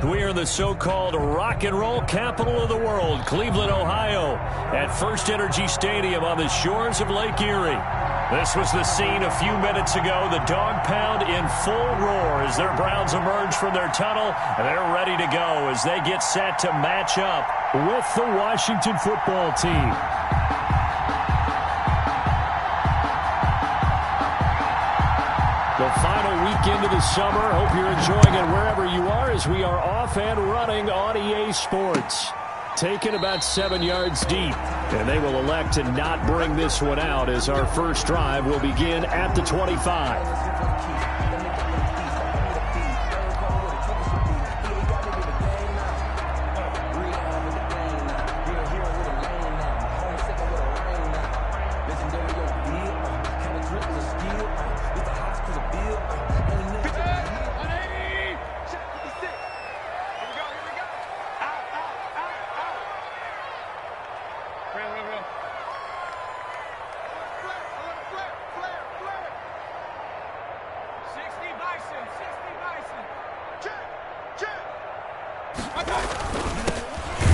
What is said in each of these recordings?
We are in the so-called rock and roll capital of the world, Cleveland, Ohio, at First Energy Stadium on the shores of Lake Erie. This was the scene a few minutes ago. The dog pound in full roar as their Browns emerge from their tunnel. And they're ready to go as they get set to match up with the Washington football team. The final weekend of the summer. Hope you're enjoying it wherever you are as we are off and running on EA Sports. Taken about 7 yards deep. And they will elect to not bring this one out as our first drive will begin at the 25.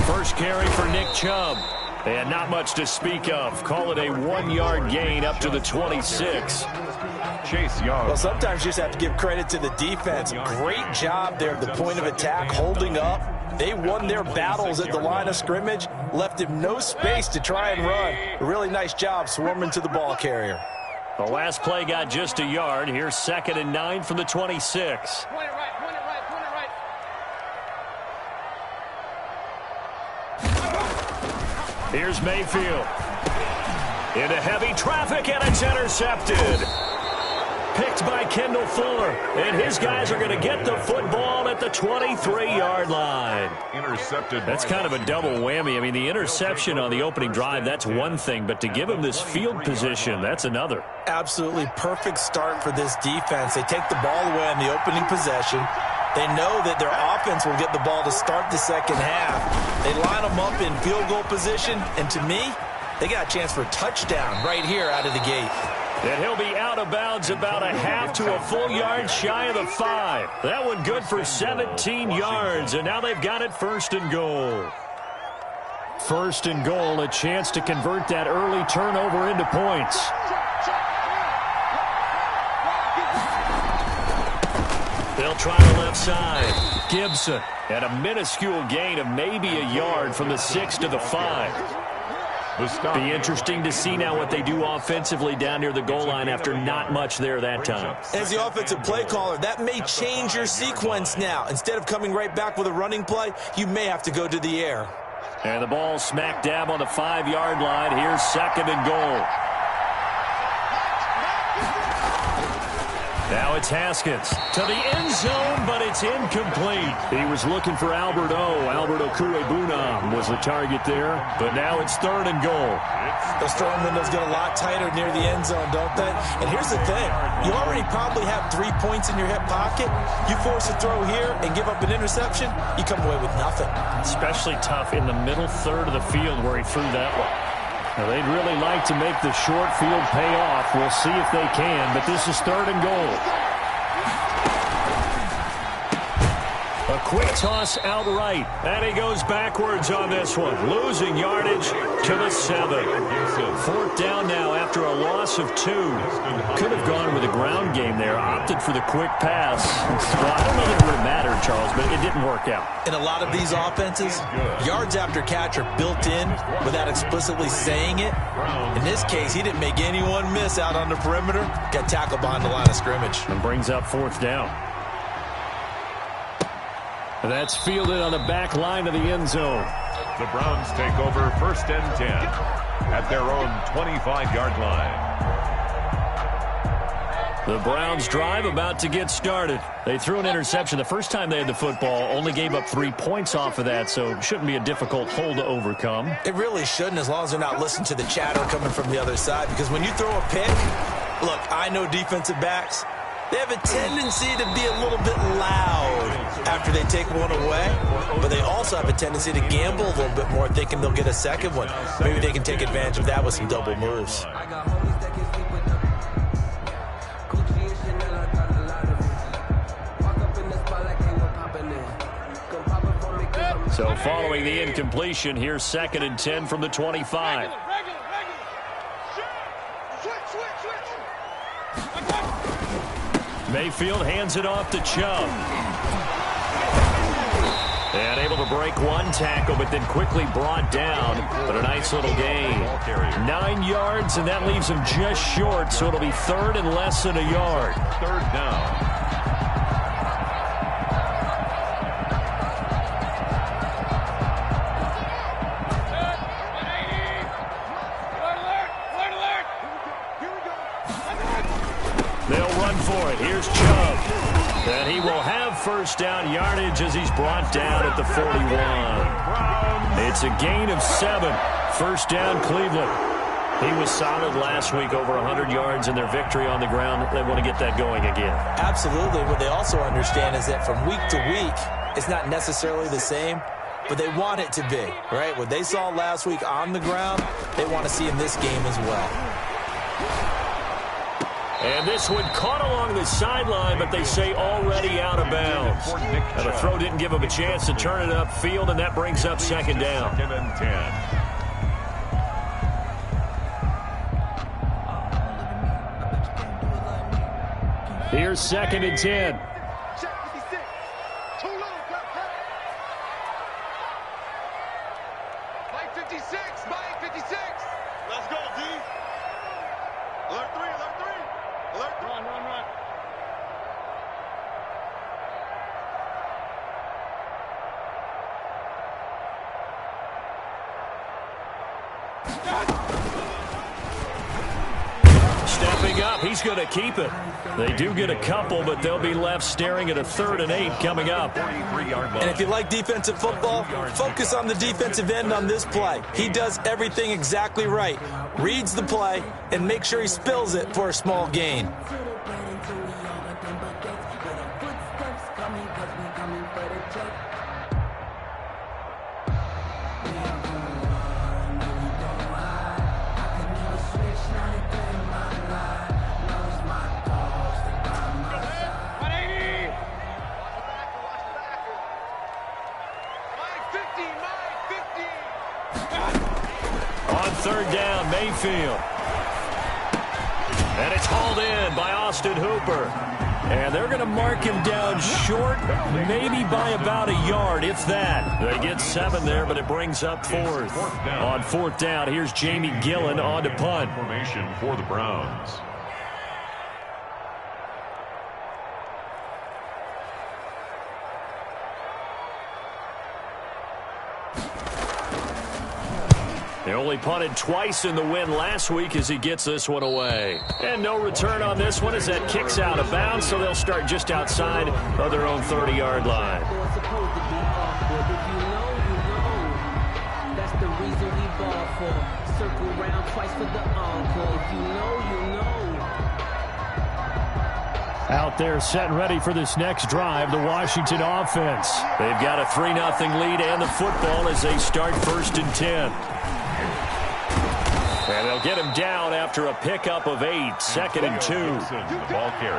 First carry for Nick Chubb. And not much to speak of. Call it a 1-yard gain up to the 26. Chase Young. Well, sometimes you just have to give credit to the defense. Great job there at the point of attack, holding up. They won their battles at the line of scrimmage, left him no space to try and run. A really nice job swarming to the ball carrier. The last play got just a yard. Here's 2nd and 9 from the 26. Here's Mayfield. Into heavy traffic, and it's intercepted. Picked by Kendall Fuller. And his guys are going to get the football at the 23-yard line. Intercepted. That's kind of a double whammy. I mean, the interception on the opening drive, that's one thing. But to give him this field position, that's another. Absolutely perfect start for this defense. They take the ball away on the opening possession. They know that their offense will get the ball to start the second half. They line them up in field goal position, and to me, they got a chance for a touchdown right here out of the gate. And he'll be out of bounds about a half to a full yard shy of the 5. That one good for 17 yards, and now they've got it 1st and goal. 1st and goal, a chance to convert that early turnover into points. They'll try the left side. Gibson at a minuscule gain of maybe a yard from the 6 to the 5. Be interesting to see now what they do offensively down near the goal line after not much there that time. As the offensive play caller, that may change your sequence now. Instead of coming right back with a running play, you may have to go to the air. And the ball smack dab on the 5-yard line. Here's 2nd and goal. Now it's Haskins to the end zone, but it's incomplete. He was looking for Albert Okwuegbunam was the target there, but now it's 3rd and goal. Those throwing windows get a lot tighter near the end zone, don't they? And here's the thing. You already probably have 3 points in your hip pocket. You force a throw here and give up an interception, you come away with nothing. Especially tough in the middle third of the field where he threw that one. Now, they'd really like to make the short field pay off. We'll see if they can, but this is 3rd and goal. A quick toss outright, and he goes backwards on this one, losing yardage to the 7. 4th down now after a loss of 2. Could have gone with a ground game there, opted for the quick pass. Well, I don't know that it would have mattered, Charles, but it didn't work out. In a lot of these offenses, yards after catch are built in without explicitly saying it. In this case, he didn't make anyone miss out on the perimeter. Got tackled behind the line of scrimmage. And brings up 4th down. That's fielded on the back line of the end zone. The Browns take over 1st and 10 at their own 25-yard line. The Browns drive about to get started. They threw an interception the first time they had the football, only gave up 3 points off of that, so it shouldn't be a difficult hole to overcome. It really shouldn't, as long as they're not listening to the chatter coming from the other side, because when you throw a pick, look, I know defensive backs, they have a tendency to be a little bit loud after they take one away, but they also have a tendency to gamble a little bit more, thinking they'll get a second one. Maybe they can take advantage of that with some double moves. So following the incompletion, here's 2nd and 10 from the 25. Mayfield hands it off to Chubb. And able to break one tackle, but then quickly brought down. But a nice little gain. 9 yards, and that leaves him just short, so it'll be 3rd and less than a yard. 3rd down. Here's Chubb. And he will have 1st down yardage as he's brought down at the 41. It's a gain of 7. 1st down, Cleveland. He was solid last week, over 100 yards in their victory on the ground. They want to get that going again. Absolutely. What they also understand is that from week to week, it's not necessarily the same, but they want it to be, right? What they saw last week on the ground, they want to see in this game as well. And this one caught along the sideline, but they say already out of bounds. And the throw didn't give him a chance to turn it upfield, and that brings up 2nd down. 2nd and 10. Here's 2nd and 10. Mike 56, Mike 56. Let's go, D. Alert 3, alert 3. Alert 3. Run. Stepping up, he's going to keep it. They do get a couple, but they'll be left staring at a 3rd and 8 coming up. And if you like defensive football, focus on the defensive end on this play. He does everything exactly right. Reads the play and make sure he spills it for a small gain. On 3rd down, Mayfield. And it's hauled in by Austin Hooper. And they're going to mark him down short, maybe by about a yard, if that. They get 7 there, but it brings up 4th. On 4th down, here's Jamie Gillen on to punt. Formation for the Browns. They only punted twice in the win last week as he gets this one away. And no return on this one as that kicks out of bounds, so they'll start just outside of their own 30-yard line. That's the reason we ball for. Circle round twice for the encore. If you know, you know. Out there set and ready for this next drive, the Washington offense. They've got a 3-0 lead and the football as they start 1st and 10. And they'll get him down after a pickup of 8, 2nd and 2.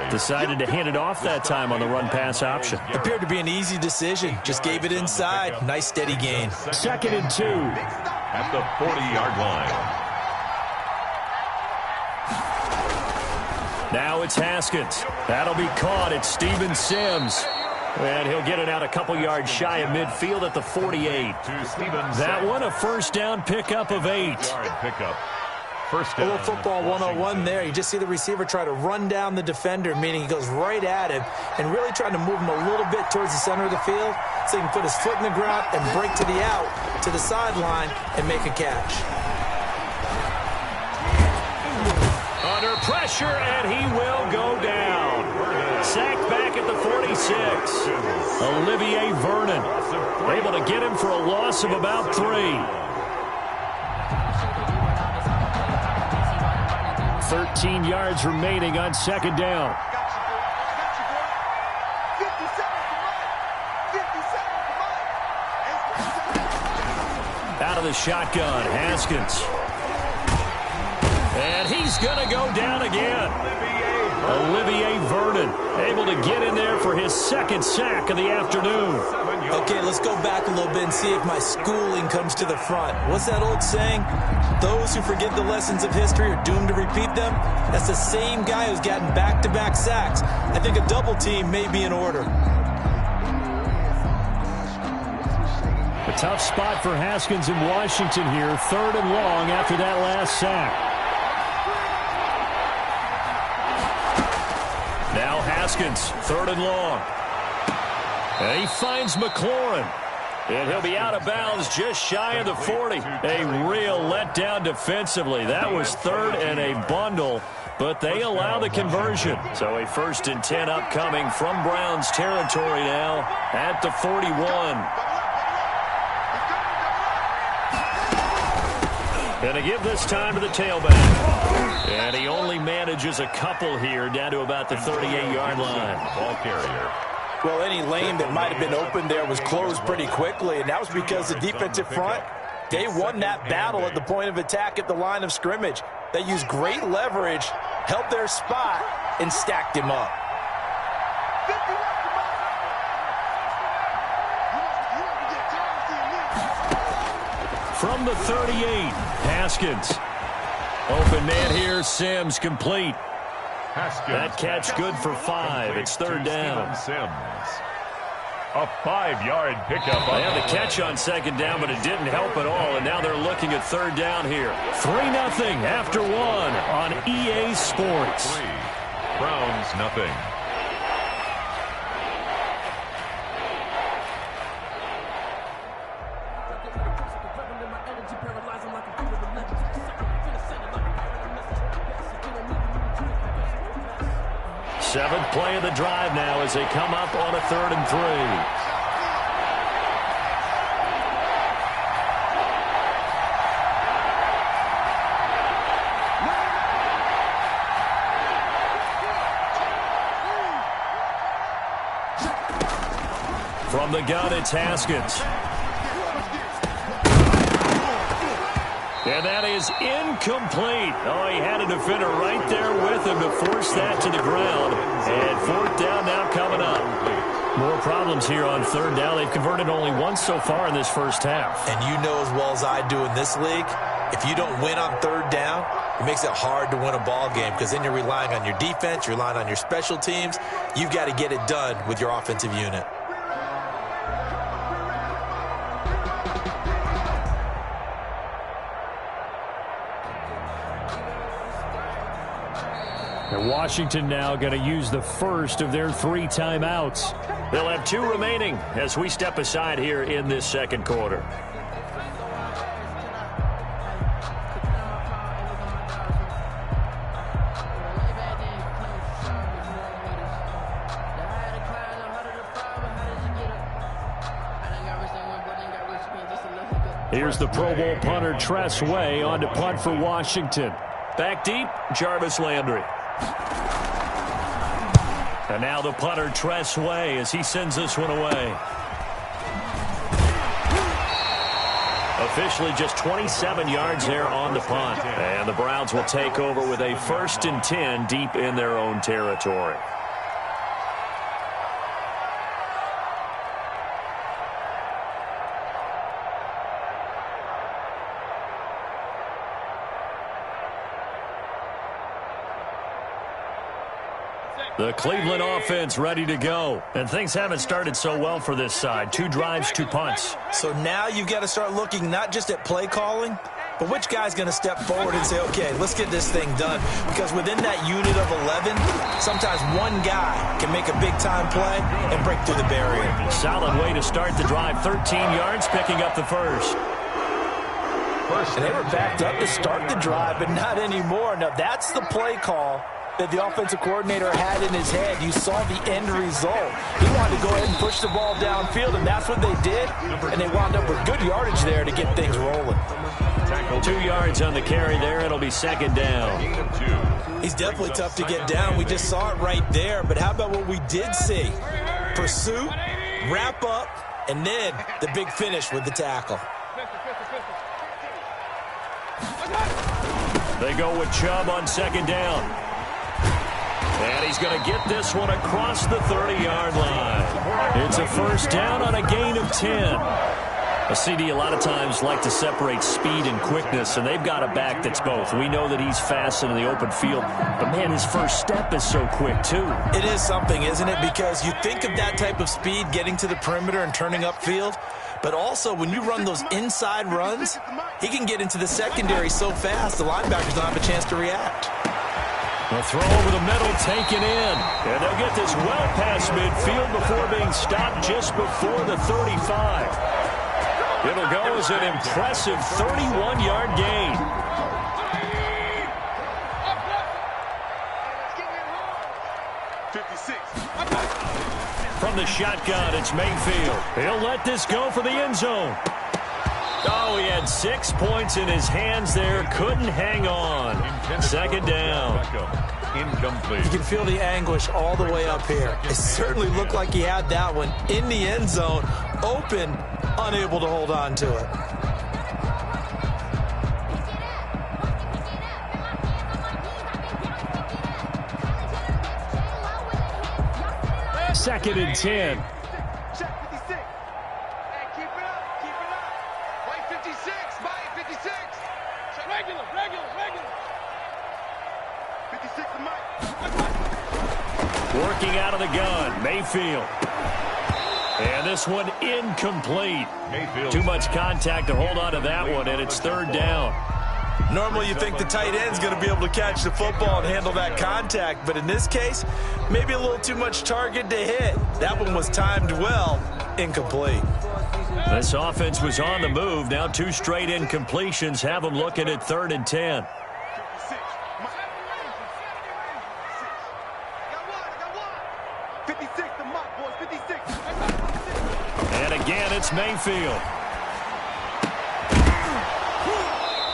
Decided to hand it off that time on the run-pass option. Appeared to be an easy decision. Just gave it inside. Nice steady gain. 2nd and 2. At the 40-yard line. Now it's Haskins. That'll be caught. It's Steven Sims. And he'll get it out a couple yards shy of midfield at the 48. That one a 1st down pickup of 8. Pickup. A little football 101 there. You just see the receiver try to run down the defender, meaning he goes right at him and really trying to move him a little bit towards the center of the field so he can put his foot in the ground and break to the out, to the sideline, and make a catch. Under pressure, and he will go down. Sacked back at the 46. Olivier Vernon able to get him for a loss of about 3. 13 yards remaining on 2nd down. Out of the shotgun, Haskins. And he's going to go down again. Olivier Vernon able to get in there for his second sack of the afternoon. Okay, let's go back a little bit and see if my schooling comes to the front. What's that old saying? Those who forget the lessons of history are doomed to repeat them. That's the same guy who's gotten back-to-back sacks. I think a double team may be in order. A tough spot for Haskins in Washington here. 3rd and long after that last sack. Now Haskins, 3rd and long. And he finds McLaurin. And he'll be out of bounds just shy of the 40. A real letdown defensively. That was 3rd and a bundle, but they allow the conversion. So a 1st and 10 upcoming from Browns territory now at the 41. And to give this time to the tailback. And he only manages a couple here down to about the 38-yard line. Ball carrier. Well, any lane that might have been open there was closed pretty quickly, and that was because the defensive front, they won that battle at the point of attack at the line of scrimmage. They used great leverage, held their spot, and stacked him up. From the 38, Haskins. Open man here, Sims complete. Haskins. That catch good for 5. It's 3rd down. Sims. A 5-yard pickup. They had the catch on 2nd down, but it didn't help at all, and now they're looking at 3rd down here. 3-0 after 1 on EA Sports. 3. Browns nothing. Seventh play of the drive now as they come up on a 3rd and 3. From the gun, it's Haskins. And that is incomplete. Oh, he had a defender right there with him to force that to the ground. And 4th down now coming up. More problems here on 3rd down. They've converted only once so far in this first half. And you know as well as I do in this league, if you don't win on 3rd down, it makes it hard to win a ball game because then you're relying on your defense, you're relying on your special teams. You've got to get it done with your offensive unit. And Washington now going to use the first of their 3 timeouts. They'll have 2 remaining as we step aside here in this 2nd quarter. Here's the Pro Bowl punter Tress Way on to punt for Washington. Back deep, Jarvis Landry. And now the punter, Tress Way, as he sends this one away. Officially just 27 yards there on the punt. And the Browns will take over with a 1st and 10 deep in their own territory. The Cleveland offense ready to go. And things haven't started so well for this side. 2 drives, 2 punts. So now you've got to start looking not just at play calling, but which guy's going to step forward and say, okay, let's get this thing done. Because within that unit of 11, sometimes one guy can make a big-time play and break through the barrier. Solid way to start the drive. 13 yards, picking up the first. And they were backed up to start the drive, but not anymore. Now, that's the play call that the offensive coordinator had in his head. You saw the end result. He wanted to go ahead and push the ball downfield, and that's what they did. And they wound up with good yardage there to get things rolling. 2 yards on the carry there. It'll be 2nd down. He's definitely tough to get down. We just saw it right there. But how about what we did see? Pursuit, wrap up, and then the big finish with the tackle. They go with Chubb on 2nd down. And he's going to get this one across the 30-yard line. It's a first down on a gain of 10. A CD a lot of times like to separate speed and quickness, and they've got a back that's both. We know that he's fast in the open field, but, man, his first step is so quick, too. It is something, isn't it? Because you think of that type of speed getting to the perimeter and turning upfield, but also when you run those inside runs, he can get into the secondary so fast the linebackers don't have a chance to react. The throw over the middle taken in, and they'll get this well past midfield before being stopped just before the 35. It'll go as an impressive 31-yard gain. From the shotgun, it's Mayfield. He'll let this go for the end zone. Oh, he had 6 points in his hands there. Couldn't hang on. Second down. Incomplete. You can feel the anguish all the way up here. It certainly looked like he had that one in the end zone, open, unable to hold on to it. Second and 10. Check 56. Hey, keep it up. Keep it up. Wait 56. Mike 56. Regular. 56 to Mike. Working out of the gun, Mayfield. And this one incomplete. Mayfield. Too much contact to hold on to that one, and it's third down. Normally you think the tight end's going to be able to catch the football and handle that contact, but in this case, maybe a little too much target to hit. That one was timed well, incomplete. This offense was on the move. Now 2 straight incompletions have them looking at 3rd and 10. 56. Got one. 56 to Mike, boys. 56. And again, it's Mayfield.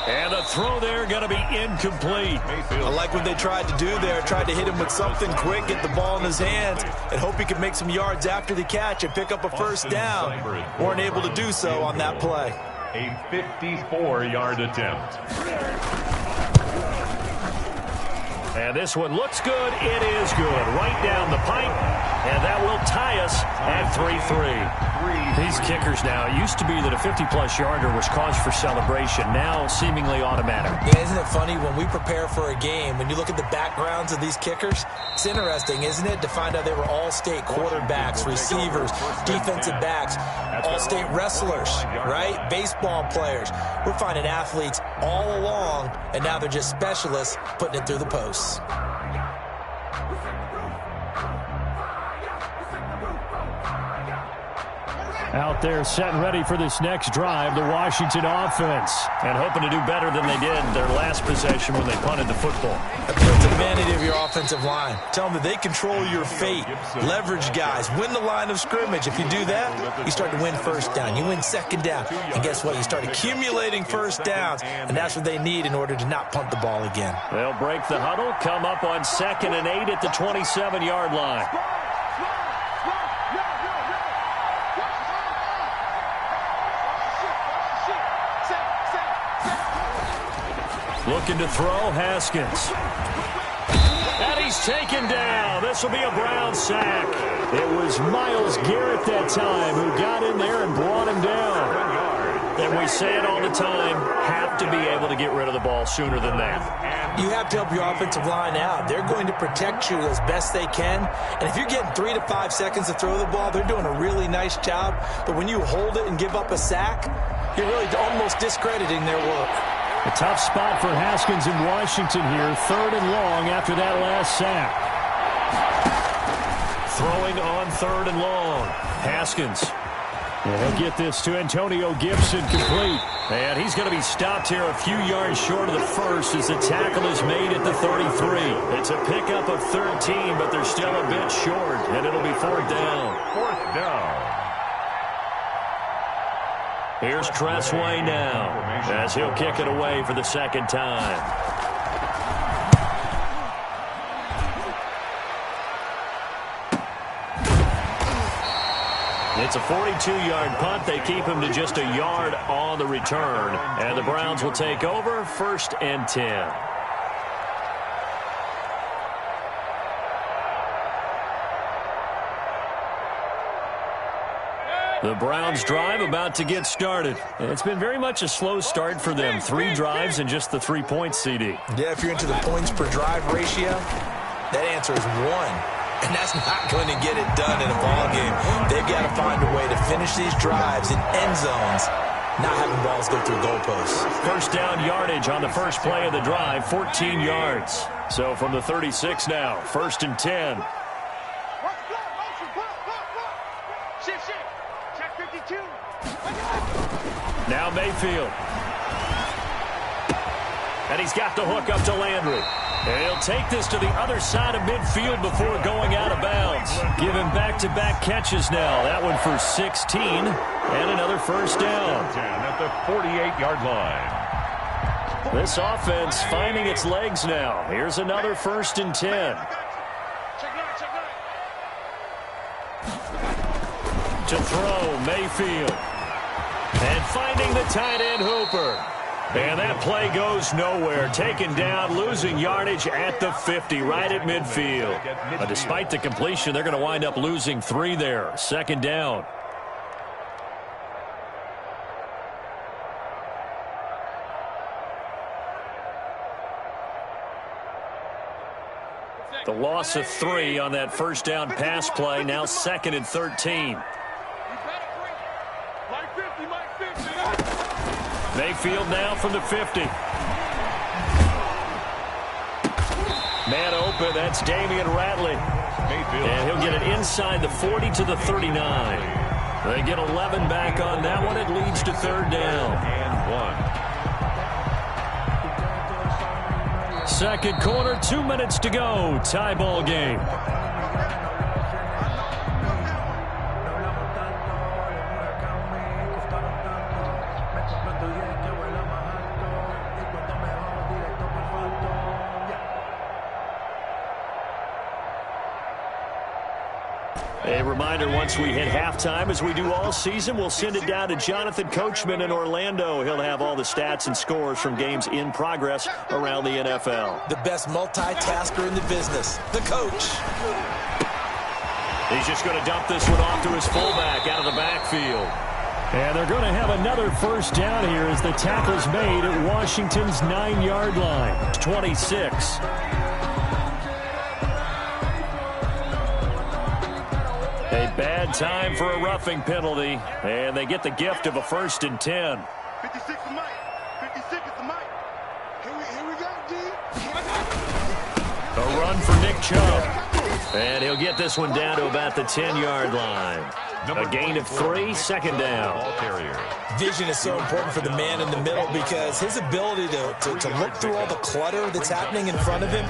And the throw there going to be incomplete. I like what they tried to do there. Tried to hit him with something quick, get the ball in his hands, and hope he could make some yards after the catch and pick up a first down. Weren't able to do so on that play. A 54-yard attempt. And this one looks good. It is good. Right down the pipe. And that will tie us at 3-3. These kickers now, it used to be that a 50-plus yarder was cause for celebration. Now seemingly automatic. Yeah, isn't it funny when we prepare for a game, when you look at the backgrounds of these kickers, it's interesting, isn't it, to find out they were all-state quarterbacks, receivers, defensive backs, all-state wrestlers, right? Baseball players. We're finding athletes all along, and now they're just specialists putting it through the posts. Out there set and ready for this next drive, the Washington offense. And hoping to do better than they did their last possession when they punted the football. That's the vanity of your offensive line. Tell them that they control your fate. Leverage guys. Win the line of scrimmage. If you do that, you start to win first down. You win second down. And guess what? You start accumulating first downs. And that's what they need in order to not punt the ball again. They'll break the huddle, come up on 2nd and 8 at the 27-yard line. Looking to throw, Haskins. And he's taken down. This will be a Brown sack. It was Myles Garrett that time who got in there and brought him down. And we say it all the time, have to be able to get rid of the ball sooner than that. You have to help your offensive line out. They're going to protect you as best they can. And if you're getting 3 to 5 seconds to throw the ball, they're doing a really nice job. But when you hold it and give up a sack, you're really almost discrediting their work. A tough spot for Haskins in Washington here. 3rd and long after that last sack. Throwing on 3rd and long. Haskins. And he'll get this to Antonio Gibson complete. And he's going to be stopped here a few yards short of the first as the tackle is made at the 33. It's a pickup of 13, but they're still a bit short, and it'll be 4th down. 4th down. Here's Tressway now as he'll kick it away for the second time. It's a 42-yard punt. They keep him to just a yard on the return. And the Browns will take over 1st and 10. The Browns drive about to get started. It's been very much a slow start for them. 3 drives and just the 3 points, CD. Yeah, if you're into the points per drive ratio, that answer is 1. And that's not going to get it done in a ball game. They've got to find a way to finish these drives in end zones, not having balls go through goalposts. First down yardage on the first play of the drive, 14 yards. So from the 36 now, 1st and 10. Now Mayfield. And he's got the hook up to Landry. And he'll take this to the other side of midfield before going out of bounds. Give him back-to-back catches now. That one for 16 and another first down. At the 48-yard line. This offense finding its legs now. Here's another 1st and 10. To throw, Mayfield. And finding the tight end, Hooper. And that play goes nowhere. Taken down, losing yardage at the 50, right at midfield. But despite the completion, they're going to wind up losing 3 there. 2nd down. The loss of 3 on that first down pass play. Now 2nd and 13. Mayfield now from the 50. Man open, that's Damian Ratley. And he'll get it inside the 40 to the 39. They get 11 back on that one. It leads to 3rd down. And 1. 2nd quarter, 2 minutes to go. Tie ball game. A reminder, once we hit halftime, as we do all season, we'll send it down to Jonathan Coachman in Orlando. He'll have all the stats and scores from games in progress around the NFL. The best multitasker in the business, the coach. He's just going to dump this one off to his fullback out of the backfield. And they're going to have another first down here as the tackle's made at Washington's 9-yard line. 26. A bad time for a roughing penalty, and they get the gift of a 1st and 10. 56 is Mike. 56 is the Mike. Here we go, D. A run for Nick Chubb. And he'll get this one down to about the 10-yard line. A gain of 3, 2nd down. Vision is so important for the man in the middle because his ability to look through all the clutter that's happening in front of him,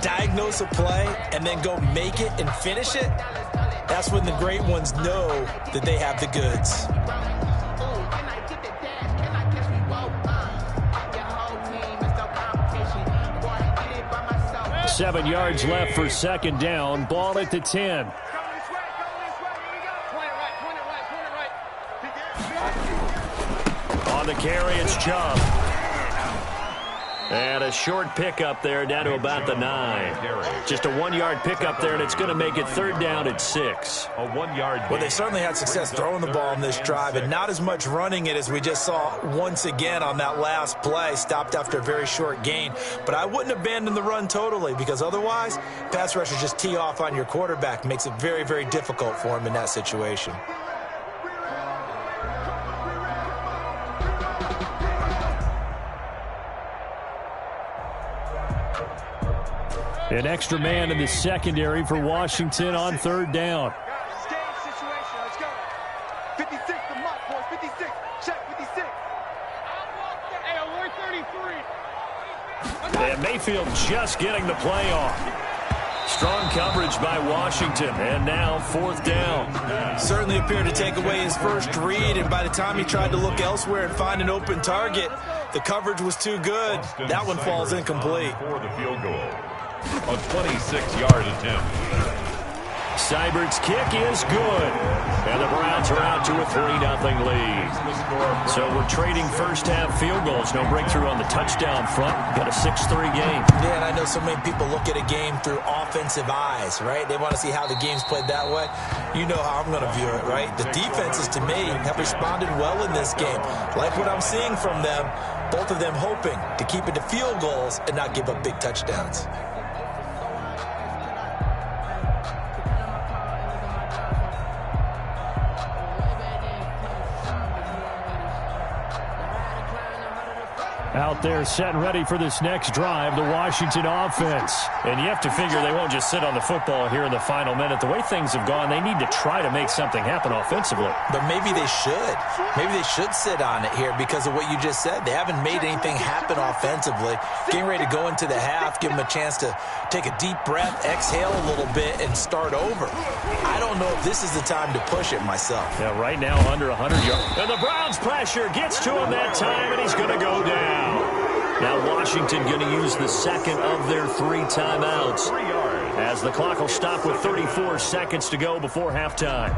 diagnose a play, and then go make it and finish it, that's when the great ones know that they have the goods. Seven yards left for 2nd down. Ball at the 10. On the carry, it's Chubb. And a short pickup there down to about the 9. Just a 1-yard pickup there, and it's going to make it 3rd down at 6. A 1-yard gain. Well, they certainly had success throwing the ball in this drive, and not as much running it as we just saw once again on that last play. Stopped after a very short gain. But I wouldn't abandon the run totally because otherwise, pass rushers just tee off on your quarterback. Makes it very, very difficult for him in that situation. An extra man in the secondary for Washington on 3rd down. Game situation. Let's go. 56 the Mike, boys. 56. Check 56. Hey, alert 33. And Mayfield just getting the play off. Strong coverage by Washington, and now 4th down. Certainly appeared to take away his first read, and by the time he tried to look elsewhere and find an open target, the coverage was too good. That one falls incomplete. For the field goal. A 26-yard attempt. Seibert's kick is good. And the Browns are out to a 3-0 lead. So we're trading first-half field goals. No breakthrough on the touchdown front. Got a 6-3 game. Yeah, and I know so many people look at a game through offensive eyes, right? They want to see how the game's played that way. You know how I'm going to view it, right? The defenses, to me, have responded well in this game. Like what I'm seeing from them, both of them hoping to keep it to field goals and not give up big touchdowns. Out there set and ready for this next drive, the Washington offense. And you have to figure they won't just sit on the football here in the final minute. The way things have gone, they need to try to make something happen offensively. But maybe they should. Maybe they should sit on it here because of what you just said. They haven't made anything happen offensively. Getting ready to go into the half, give them a chance to take a deep breath, exhale a little bit, and start over. I don't know if this is the time to push it myself. Yeah, right now under 100 yards. And the Browns pressure gets to him that time, and he's going to go down. Now Washington going to use the second of their 3 timeouts as the clock will stop with 34 seconds to go before halftime.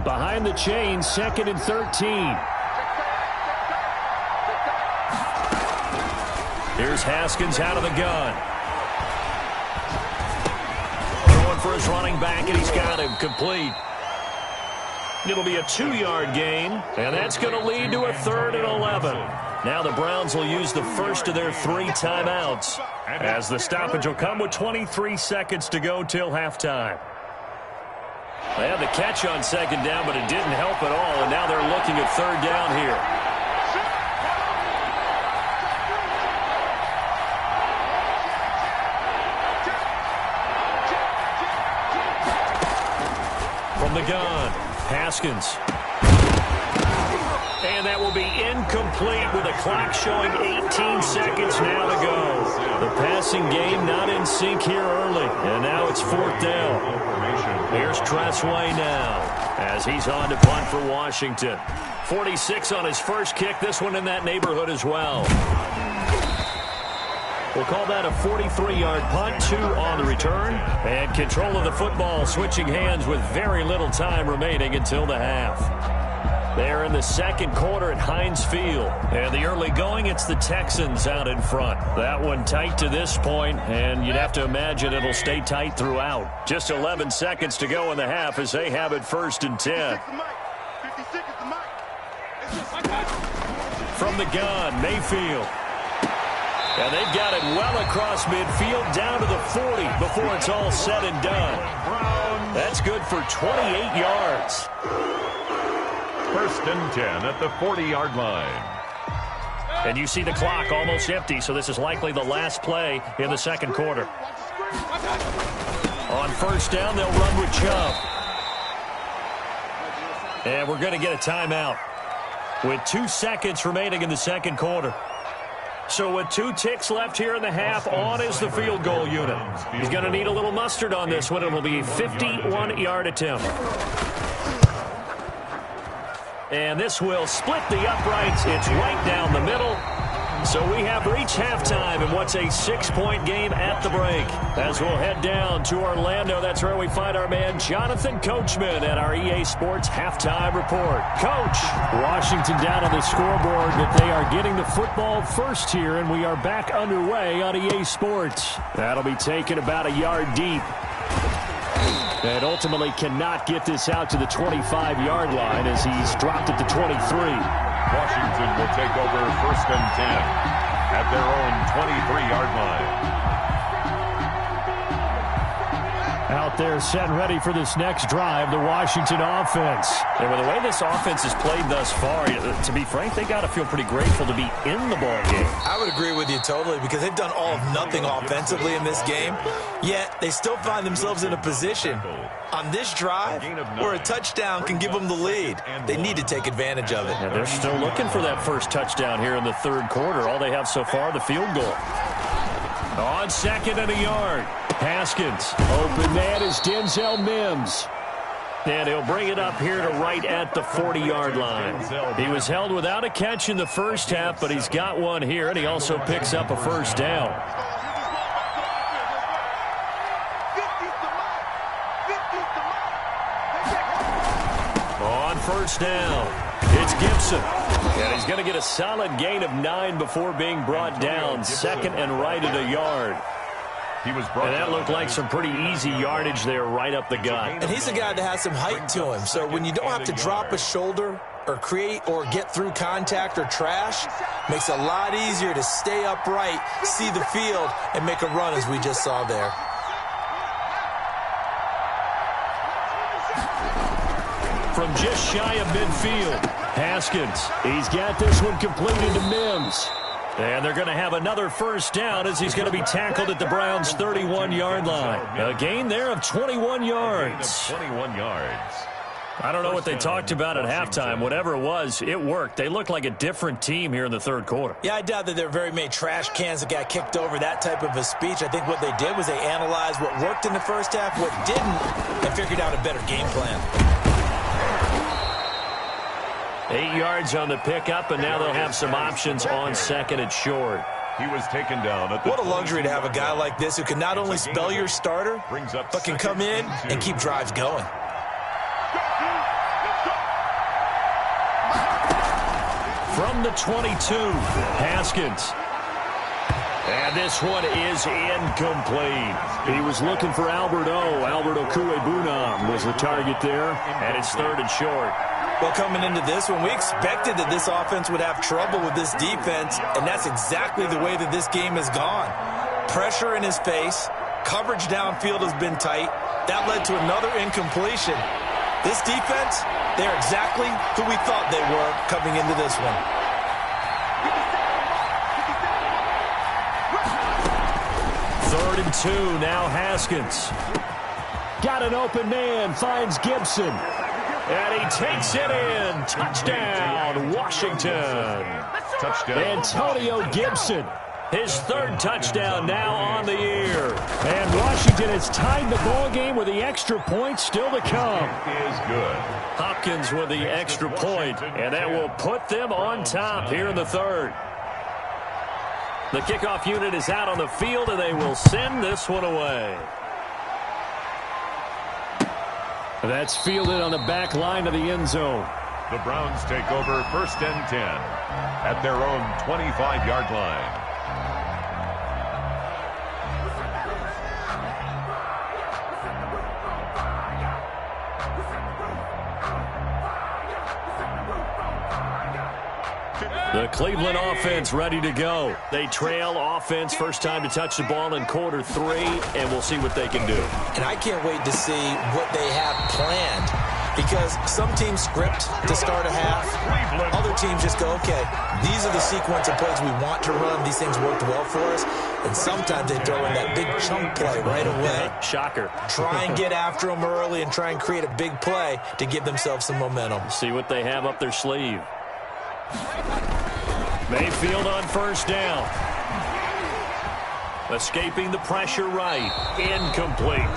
Behind the chains, 2nd and 13. Here's Haskins out of the gun. For his running back, and he's got him complete. It'll be a 2-yard gain, and that's going to lead to a 3rd and 11. Now the Browns will use the first of their 3 timeouts as the stoppage will come with 23 seconds to go till halftime. They had the catch on 2nd down, but it didn't help at all, and now they're looking at 3rd down here. The gun, Haskins. And that will be incomplete with a clock showing 18 seconds now to go. The passing game not in sync here early, and now it's 4th down. Here's Tressway now as he's on to punt for Washington. 46 on his first kick, this one in that neighborhood as well. We'll call that a 43-yard punt, 2 on the return. And control of the football switching hands with very little time remaining until the half. They're in the 2nd quarter at Heinz Field. And the early going, it's the Texans out in front. That one tight to this point, and you'd have to imagine it'll stay tight throughout. Just 11 seconds to go in the half as they have it 1st and 10. From the gun, Mayfield. And they've got it well across midfield down to the 40 before it's all said and done. That's good for 28 yards. 1st and 10 at the 40-yard line. And you see the clock almost empty, so this is likely the last play in the 2nd quarter. On 1st down, they'll run with Chubb. And we're going to get a timeout with 2 seconds remaining in the 2nd quarter. So with 2 ticks left here in the half, on is the field goal unit. He's going to need a little mustard on this one. It will be a 51-yard attempt. And this will split the uprights. It's right down the middle. So we have reached halftime in what's a 6-point game at the break. As we'll head down to Orlando, that's where we find our man Jonathan Coachman at our EA Sports Halftime Report. Coach, Washington down on the scoreboard, but they are getting the football first here, and we are back underway on EA Sports. That'll be taken about a yard deep. And ultimately cannot get this out to the 25-yard line as he's dropped at the 23. Washington will take over 1st and 10 at their own 23-yard line. Out there set and ready for this next drive, the Washington offense. And with the way this offense has played thus far, to be frank, they got to feel pretty grateful to be in the ball game. I would agree with you totally because they've done all of nothing offensively in this game, yet they still find themselves in a position on this drive where a touchdown can give them the lead. They need to take advantage of it. And they're still looking for that first touchdown here in the 3rd quarter. All they have so far, the field goal. On 2nd and a yard, Haskins. Open man is Denzel Mims. And he'll bring it up here to right at the 40-yard line. He was held without a catch in the first half, but he's got one here, and he also picks up a first down. On first down, it's Gibson. And he's going to get a solid gain of 9 before being brought down. Second and right at a yard. And that looked like some pretty easy yardage there right up the gut. And he's a guy that has some height to him. So when you don't have to drop a shoulder or create or get through contact or trash, makes it a lot easier to stay upright, see the field, and make a run as we just saw there. From just shy of midfield, Haskins. He's got this one completed to Mims. And they're going to have another first down as he's going to be tackled at the Browns' 31-yard line. A gain there of 21 yards. 21 yards. I don't know what they talked about at halftime. Whatever it was, it worked. They look like a different team here in the third quarter. Yeah, I doubt that there are very many trash cans that got kicked over, that type of a speech. I think what they did was they analyzed what worked in the first half, what didn't, and figured out a better game plan. 8 yards on the pickup, and now they'll have some options on second and short. He was taken down at the What a luxury to have a guy like this who can not only spell your starter, but can come in and keep drives going. From the 22, Haskins. And this one is incomplete. He was looking for Albert Okuebunam was the target there, and it's third and short. Well, coming into this one, we expected that this offense would have trouble with this defense, and that's exactly the way that this game has gone. Pressure in his face, coverage downfield has been tight. That led to another incompletion. This defense, they're exactly who we thought they were coming into this one. Third and 2, now Haskins. Got an open man, finds Gibson. And he takes it in. Touchdown, Washington. touchdown. Antonio Gibson, his third touchdown now on the year. And Washington has tied the ball game with the extra point still to come. Is good. Hopkins with the extra point, and that will put them on top here in the third. The kickoff unit is out on the field, and they will send this one away. That's fielded on the back line of the end zone. The Browns take over 1st and 10 at their own 25-yard line. The Cleveland offense ready to go. They trail offense, first time to touch the ball in quarter 3, and we'll see what they can do. And I can't wait to see what they have planned, because some teams script to start a half. Other teams just go, okay, these are the sequence of plays we want to run. These things worked well for us. And sometimes they throw in that big chunk play right away. Shocker. Try and get after them early and try and create a big play to give themselves some momentum. See what they have up their sleeve. Mayfield on first down. Escaping the pressure right. Incomplete.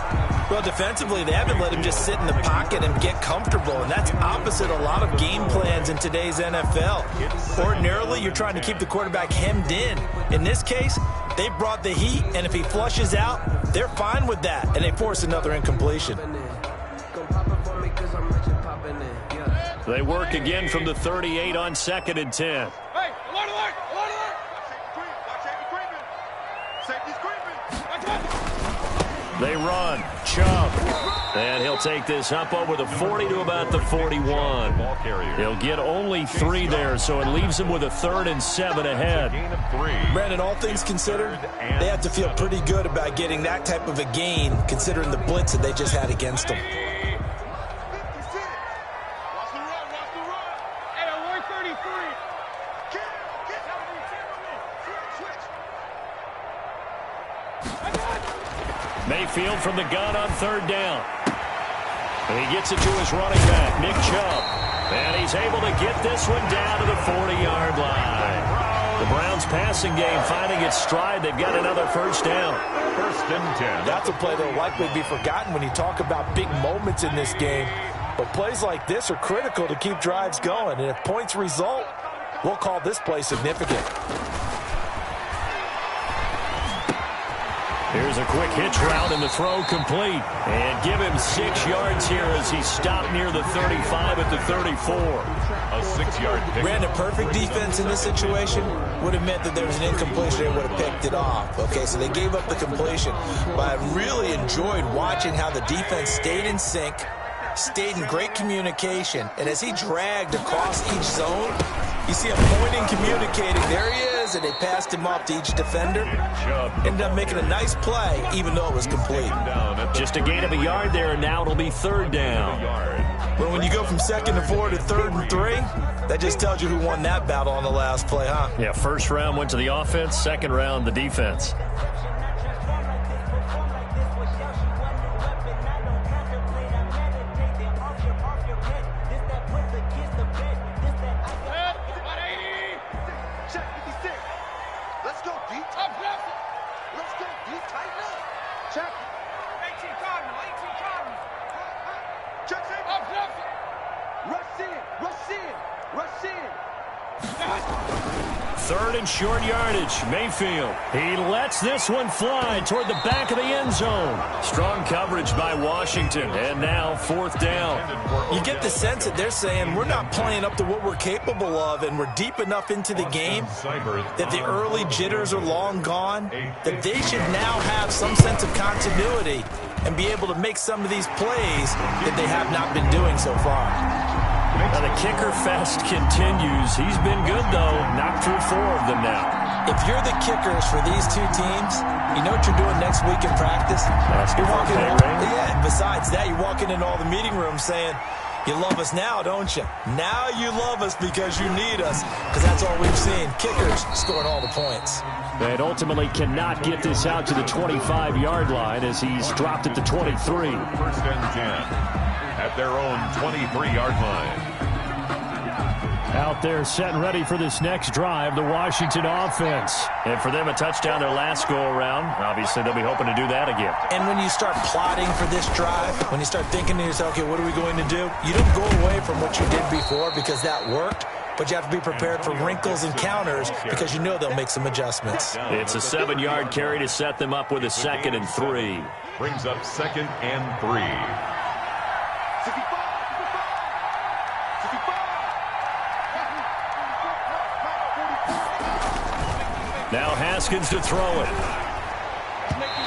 Well, defensively, they haven't let him just sit in the pocket and get comfortable, and that's opposite a lot of game plans in today's NFL. Ordinarily, you're trying to keep the quarterback hemmed in. In this case, they brought the heat, and if he flushes out, they're fine with that, and they force another incompletion. They work again from the 38 on 2nd and 10. Hey, alert, alert, alert, alert. Safety's creeping. They run. Chubb. And he'll take this up over the 40 to about the 41. He'll get only 3 there, so it leaves him with a 3rd and 7 ahead. Brandon, all things considered, they have to feel pretty good about getting that type of a gain, considering the blitz that they just had against them. Mayfield from the gun on 3rd down. And he gets it to his running back, Nick Chubb. And he's able to get this one down to the 40-yard line. The Browns passing game finding its stride. They've got another first down. 1st and 10. That's a play that will likely be forgotten when you talk about big moments in this game. But plays like this are critical to keep drives going. And if points result, we'll call this play significant. Here's a quick hitch route and the throw complete. And give him 6 yards here as he stopped near the 35 at the 34. A 6-yard pick. Brandon, perfect defense in this situation would have meant that there was an incompletion. They would have picked it off. Okay, so they gave up the completion. But I really enjoyed watching how the defense stayed in sync, stayed in great communication. And as he dragged across each zone, you see him pointing, communicating. There he is, and they passed him off to each defender. Ended up making a nice play, even though it was complete. Just a gain of a yard there, and now it'll be 3rd down. But when you go from 2nd and 4 to 3rd and 3, that just tells you who won that battle on the last play, huh? Yeah, 1st round went to the offense, 2nd round the defense. Short yardage. Mayfield. He lets this one fly toward the back of the end zone. Strong coverage by Washington. And now 4th down. You get the sense that they're saying we're not playing up to what we're capable of, and we're deep enough into the game that the early jitters are long gone, that they should now have some sense of continuity and be able to make some of these plays that they have not been doing so far. Now the kicker fest continues. He's been good, though. Knocked through 4 of them now. If you're the kickers for these two teams, you know what you're doing next week in practice? You're walking in, yeah, besides that, you're walking into all the meeting rooms saying, you love us now, don't you? Now you love us because you need us, because that's all we've seen. Kickers scoring all the points. And ultimately cannot get this out to the 25-yard line as he's dropped at the 23. 1st and 10 at their own 23-yard line. Out there set and ready for this next drive, the Washington offense. And for them, a touchdown their last go-around. Obviously, they'll be hoping to do that again. And when you start plotting for this drive, when you start thinking to yourself, okay, what are we going to do? You don't go away from what you did before because that worked, but you have to be prepared for wrinkles and counters because you know they'll make some adjustments. It's a 7-yard carry to set them up with a 2nd and 3. Brings up 2nd and 3. Now Haskins to throw it.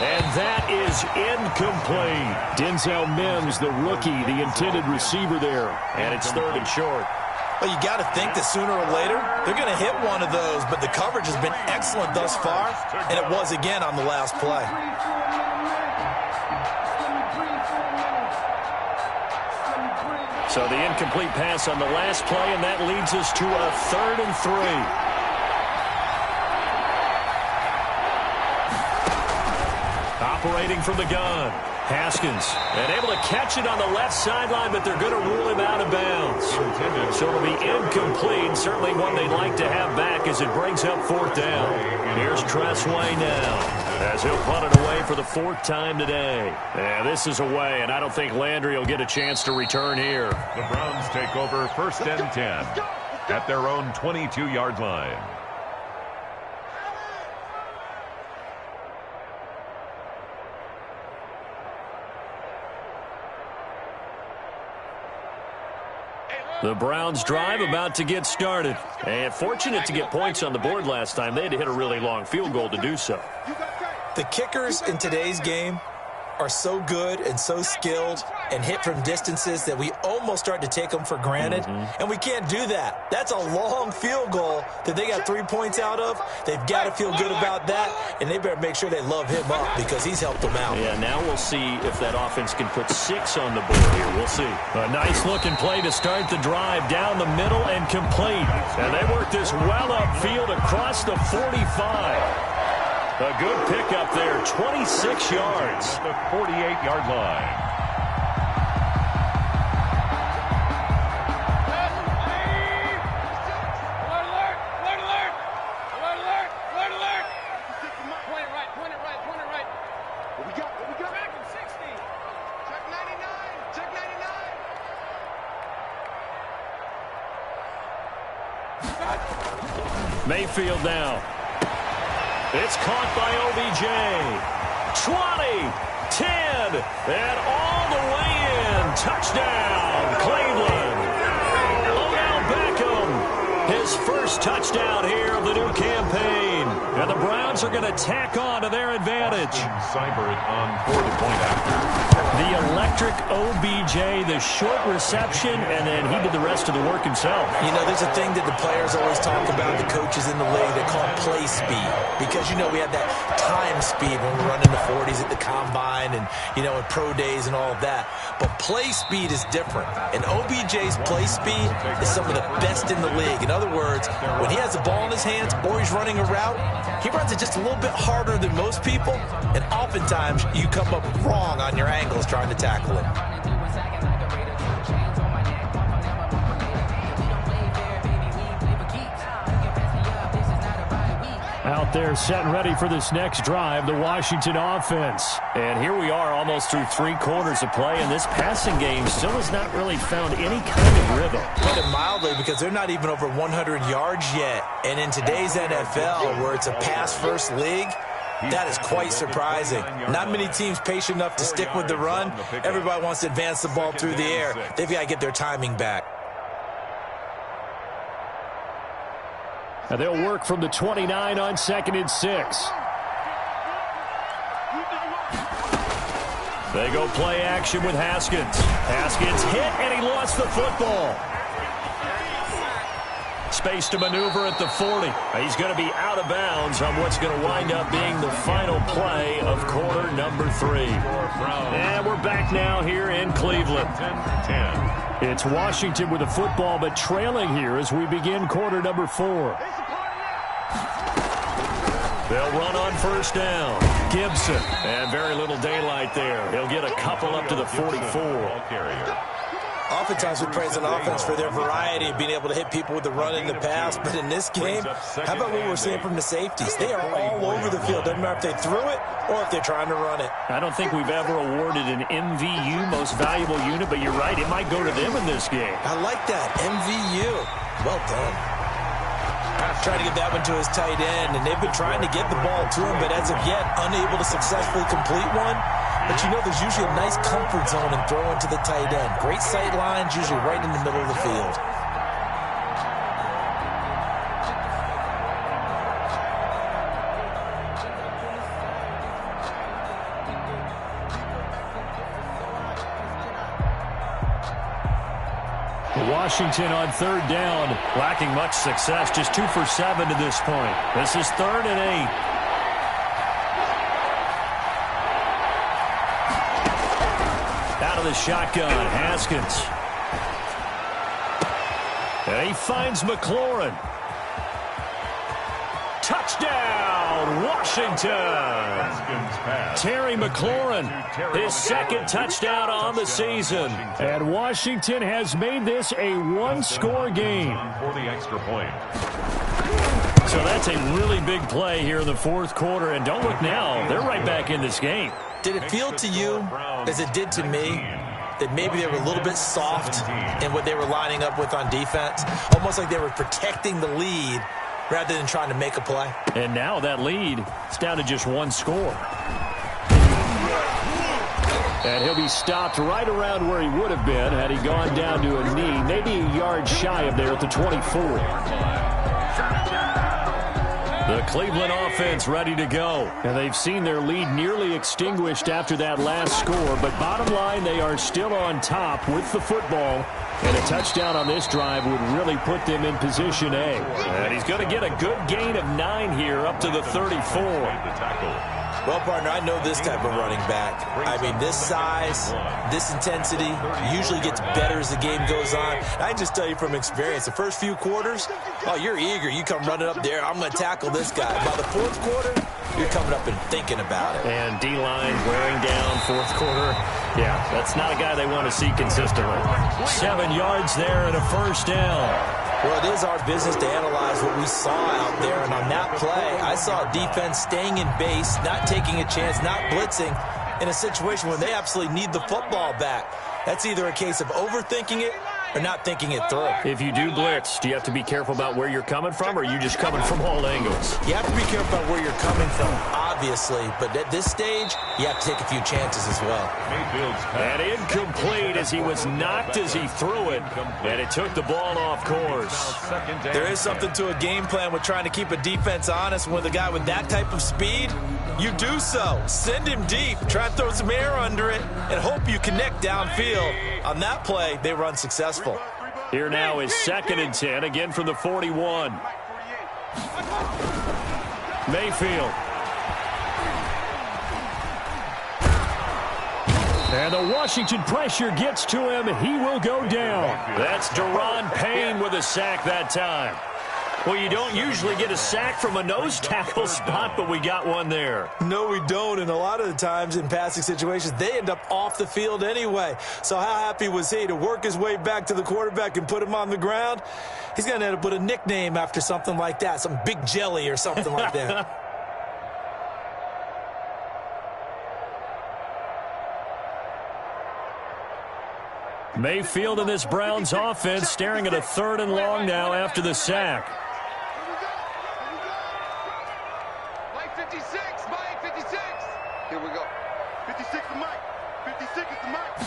And that is incomplete. Denzel Mims, the rookie, the intended receiver there. And it's 3rd and short. Well, you got to think that sooner or later they're going to hit one of those, but the coverage has been excellent thus far, and it was again on the last play. So the incomplete pass on the last play, and that leads us to a 3rd and 3. Operating from the gun. Haskins, and able to catch it on the left sideline, but they're going to rule him out of bounds. So it'll be incomplete. Certainly one they'd like to have back as it brings up 4th down. Here's Tressway now as he'll punt it away for the 4th time today. Yeah, this is away, and I don't think Landry will get a chance to return here. The Browns take over 1st and 10 at their own 22-yard line. The Browns drive about to get started. And fortunate to get points on the board last time. They had to hit a really long field goal to do so. The kickers in today's game are so good and so skilled and hit from distances that we almost start to take them for granted. And we can't do that. That's a long field goal that they got 3 points out of. They've got to feel good about that, and they better make sure they love him up because he's helped them out. Yeah, now we'll see if that offense can put 6 on the board here. We'll see. A nice-looking play to start the drive down the middle and complete. And they work this well upfield across the 45. A good pickup there, 26 yards. At the 48-yard line. field now. It's caught by OBJ. 20, 10, and all the way in. Touchdown, Cleveland. Odell Beckham, his first touchdown here of the new campaign. And the Browns are going to tack on to their advantage. Seibert on for the point after. The electric OBJ, the short reception, and then he did the rest of the work himself. You know, there's a thing that the players always talk about, the coaches in the league, they call play speed. Because, you know, we had that time speed when we were running the 40s at the combine and, you know, in pro days and all of that. But play speed is different. And OBJ's play speed is some of the best in the league. In other words, when he has the ball in his hands or he's running a route, he runs it just a little bit harder than most people. And oftentimes you come up wrong on your angles trying to tackle him. Out there set and ready for this next drive, the Washington offense. And here we are almost through 3 quarters of play, and this passing game still has not really found any kind of rhythm. Put it mildly, because they're not even over 100 yards yet. And in today's NFL, where it's a pass-first league, that is quite surprising. Not many teams patient enough to stick with the run. Everybody wants to advance the ball through the air. They've got to get their timing back. And they'll work from the 29 on 2nd and 6. They go play action with Haskins. Haskins hit, and he lost the football. Space to maneuver at the 40. He's going to be out of bounds on what's going to wind up being the final play of quarter number 3. And we're back now here in Cleveland. 10. It's Washington with the football, but trailing here as we begin quarter number 4. They'll run on first down. Gibson. And very little daylight there. He'll get a couple up to the 44. Oftentimes we praise an offense for their variety of being able to hit people with the run and the pass. But in this game, how about what we're seeing from the safeties? They are all over the field. Doesn't matter if they threw it or if they're trying to run it. I don't think we've ever awarded an MVU, most valuable unit, but you're right. It might go to them in this game. I like that. MVU. Well done. Trying to get that one to his tight end, and they've been trying to get the ball to him, but as of yet, unable to successfully complete one. But you know, there's usually a nice comfort zone in throwing to the tight end. Great sight lines, usually right in the middle of the field. Washington on 3rd down, lacking much success, just 2 for 7 to this point. This is 3rd and 8. Out of the shotgun, Haskins. And he finds McLaurin. Touchdown, Washington. Terry McLaurin, his 2nd touchdown on the season. And Washington has made this a 1-score game. For the extra point. So that's a really big play here in the 4th quarter. And don't look now, they're right back in this game. Did it feel to you, as it did to me, that maybe they were a little bit soft in what they were lining up with on defense? Almost like they were protecting the lead rather than trying to make a play. And now that lead is down to just 1 score. And he'll be stopped right around where he would have been had he gone down to a knee, maybe a yard shy of there at the 24. The Cleveland offense ready to go. And they've seen their lead nearly extinguished after that last score. But bottom line, they are still on top with the football. And a touchdown on this drive would really put them in position A. And he's going to get a good gain of 9 here up to the 34. Well, partner, I know this type of running back. I mean, this size, this intensity usually gets better as the game goes on. I can just tell you from experience, the first few quarters, oh, you're eager. You come running up there, I'm going to tackle this guy. By the 4th quarter, you're coming up and thinking about it. And D-line wearing down 4th quarter. Yeah, that's not a guy they want to see consistently. 7 yards there and a first down. Well, it is our business to analyze what we saw out there. And on that play, I saw defense staying in base, not taking a chance, not blitzing in a situation when they absolutely need the football back. That's either a case of overthinking it or not thinking it through. If you do blitz, do you have to be careful about where you're coming from, or are you just coming from all angles? You have to be careful about where you're coming from, obviously, but at this stage, you have to take a few chances as well. And incomplete as he was knocked as he threw it, and it took the ball off course. There is something to a game plan with trying to keep a defense honest. With a guy with that type of speed, you do so. Send him deep, try and throw some air under it, and hope you connect downfield. On that play, they were unsuccessful. Here now is 2nd and 10, again from the 41. Mayfield. And the Washington pressure gets to him. He will go down. That's Daron Payne with a sack that time. Well, you don't usually get a sack from a nose tackle spot, but we got one there. No, we don't, and a lot of the times in passing situations, they end up off the field anyway. So how happy was he to work his way back to the quarterback and put him on the ground? He's going to end up with a nickname after something like that, some Big Jelly or something like that. Mayfield in this Browns offense staring at a 3rd and long now after the sack. Mike 56, Mike 56. Here we go. 56 to Mike. 56 is to Mike.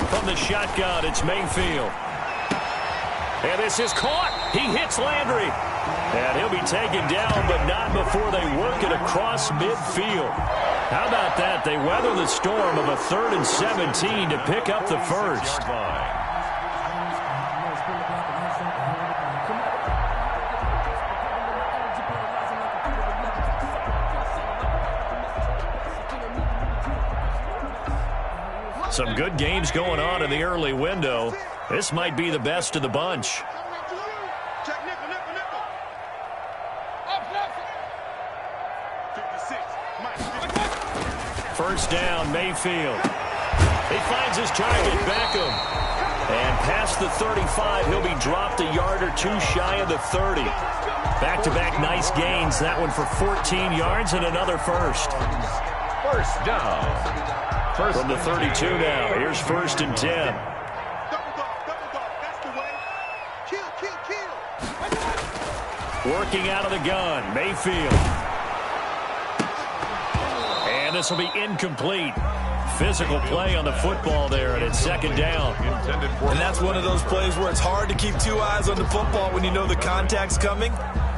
From the shotgun, it's Mayfield. And this is caught. He hits Landry. And he'll be taken down, but not before they work it across midfield. How about that? They weather the storm of a 3rd and 17 to pick up the first. Some good games going on in the early window. This might be the best of the bunch. Check nickel, nickel, nickel. Up, up. 56, Mike. First down, Mayfield. He finds his target, Beckham. And past the 35, he'll be dropped a yard or two shy of the 30. Back-to-back nice gains. That one for 14 yards and another first. First down. From the 32 now, here's 1st and 10. Double dog, that's the way. Kill, kill, kill. Working out of the gun, Mayfield. And this will be incomplete. Physical play on the football there, and it's 2nd down. And that's one of those plays where it's hard to keep 2 eyes on the football when you know the contact's coming,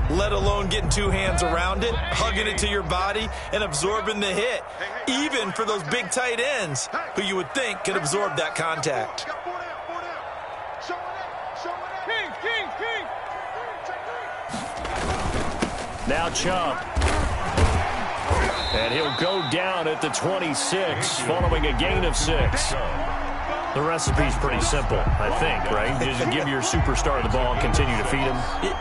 let alone getting 2 hands around it, hugging it to your body, and absorbing the hit, even for those big tight ends who you would think could absorb that contact. Now Chubb. And he'll go down at the 26 following a gain of 6. The recipe's pretty simple, I think, right? Just give your superstar the ball and continue to feed him.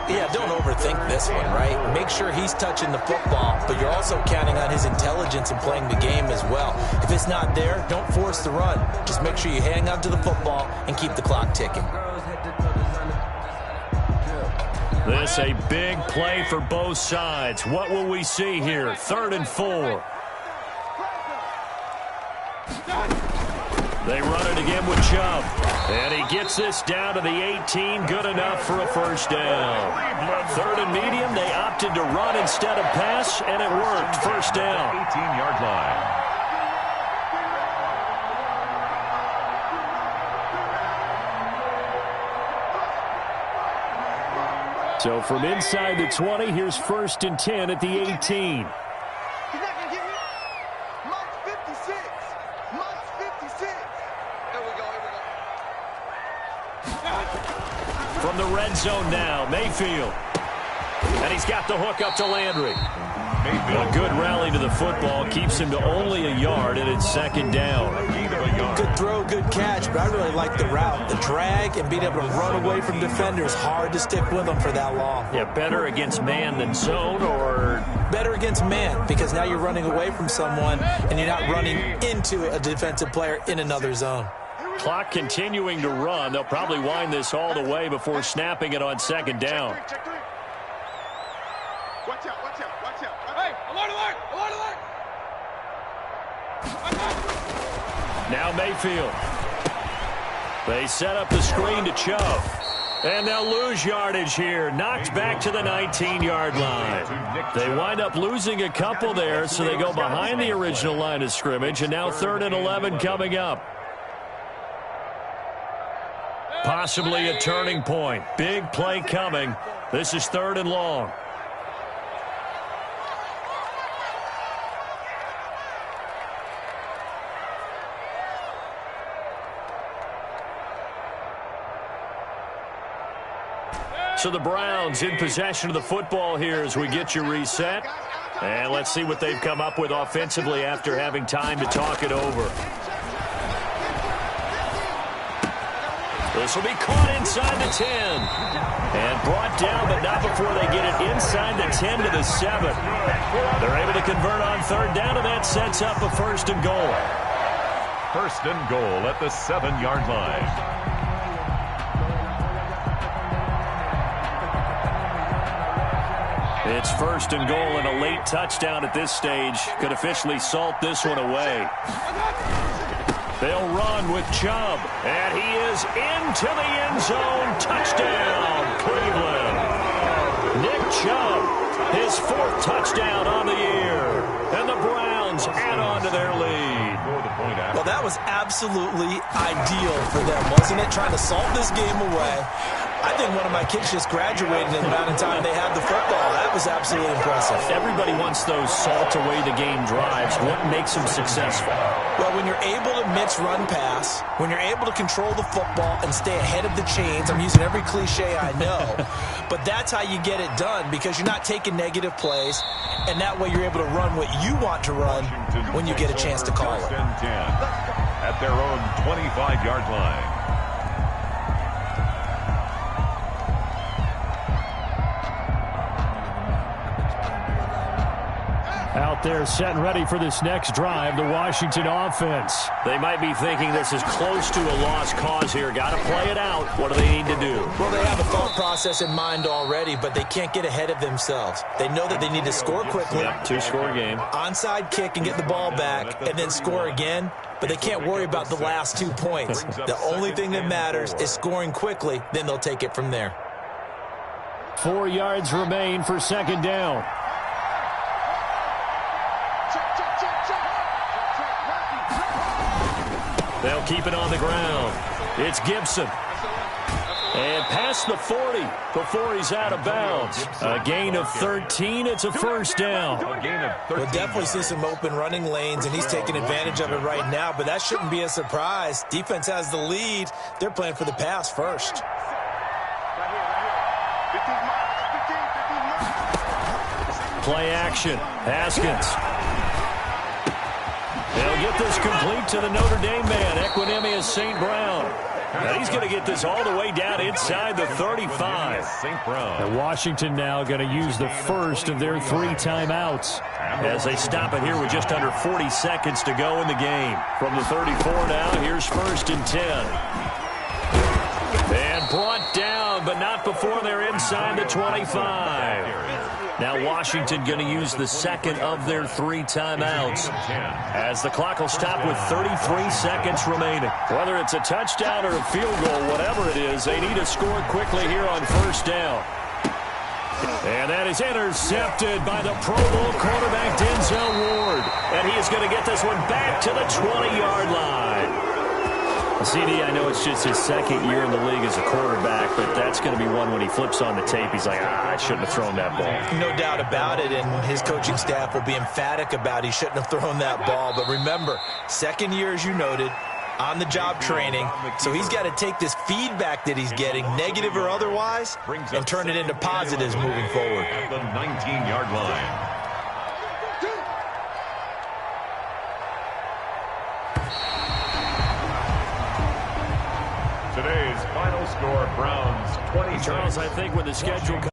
Yeah, don't overthink this one, right? Make sure he's touching the football, but you're also counting on his intelligence in playing the game as well. If it's not there, don't force the run. Just make sure you hang on to the football and keep the clock ticking. This a big play for both sides. What will we see here? 3rd and 4. They run it again with Chubb. And he gets this down to the 18. Good enough for a first down. 3rd and medium. They opted to run instead of pass, and it worked. First down. 18-yard line. So from inside the 20, here's 1st and 10 at the 18. He's not going to get me. Mike's 56. Mike's 56. Here we go, From the red zone now, Mayfield. And he's got the hook up to Landry. A good rally to the football keeps him to only a yard, and it's 2nd down. Good throw, good catch, but I really like the route. The drag and being able to run away from defenders, hard to stick with them for that long. Yeah, better against man than zone, or better against man, because now you're running away from someone and you're not running into a defensive player in another zone. Clock continuing to run. They'll probably wind this all the way before snapping it on 2nd down. Watch out, watch out, watch out. Hey, alert, alert, alert, alert. Now Mayfield. They set up the screen to Chubb. And they'll lose yardage here. Knocked back to the 19-yard line. They wind up losing a couple there, so they go behind the original line of scrimmage, and now 3rd and 11 coming up. Possibly a turning point. Big play coming. This is 3rd and long. So the Browns in possession of the football here as we get you reset. And let's see what they've come up with offensively after having time to talk it over. This will be caught inside the 10. And brought down, but not before they get it inside the 10 to the 7. They're able to convert on 3rd down, and that sets up a 1st and goal. 1st and goal at the 7-yard line. It's 1st and goal, and a late touchdown at this stage could officially salt this one away. They'll run with Chubb, and he is into the end zone. Touchdown, Cleveland. Nick Chubb, his 4th touchdown on the year, and the Browns add on to their lead. Well, that was absolutely ideal for them, wasn't it? Trying to salt this game away. I think one of my kids just graduated in the amount of time they had the football. That was absolutely impressive. Everybody wants those salt-away-the-game drives. What makes them successful? Well, when you're able to mix run pass, when you're able to control the football and stay ahead of the chains, I'm using every cliche I know, but that's how you get it done because you're not taking negative plays, and that way you're able to run what you want to run when you get a chance to call it. At their own 25-yard line. Out there set and ready for this next drive, the Washington offense. They might be thinking this is close to a lost cause here. Got to play it out. What do they need to do? Well, they have a thought process in mind already, but they can't get ahead of themselves. They know that they need to score quickly. Yep, 2-score game. Onside kick and get the ball back, and then score again. But they can't worry about the last 2 points. The only thing that matters is scoring quickly, then they'll take it from there. 4 yards remain for 2nd down. They'll keep it on the ground. It's Gibson. And past the 40 before he's out of bounds. A gain of 13. It's a 1st down. We'll definitely see some open running lanes, and he's taking advantage of it right now, but that shouldn't be a surprise. Defense has the lead. They're playing for the pass first. Play action. Haskins. They'll get this complete to the Notre Dame man, Equinemius St. Brown. And he's going to get this all the way down inside the 35. And Washington now going to use the first of their 3 timeouts as they stop it here with just under 40 seconds to go in the game. From the 34 now, here's 1st and 10. And brought down, but not before they're inside the 25. Now Washington going to use the 2nd of their 3 timeouts as the clock will stop with 33 seconds remaining. Whether it's a touchdown or a field goal, whatever it is, they need to score quickly here on 1st down. And that is intercepted by the Pro Bowl quarterback Denzel Ward. And he is going to get this one back to the 20-yard line. CD, I know it's just his 2nd year in the league as a quarterback, but that's going to be one when he flips on the tape. He's like, I shouldn't have thrown that ball. No doubt about it, and his coaching staff will be emphatic about he shouldn't have thrown that ball. But remember, 2nd year, as you noted, on-the-job training, so he's got to take this feedback that he's getting, negative or otherwise, and turn it into positives moving forward. At the 19-yard line. Today's final score, Browns 20. Charles, I think when the schedule comes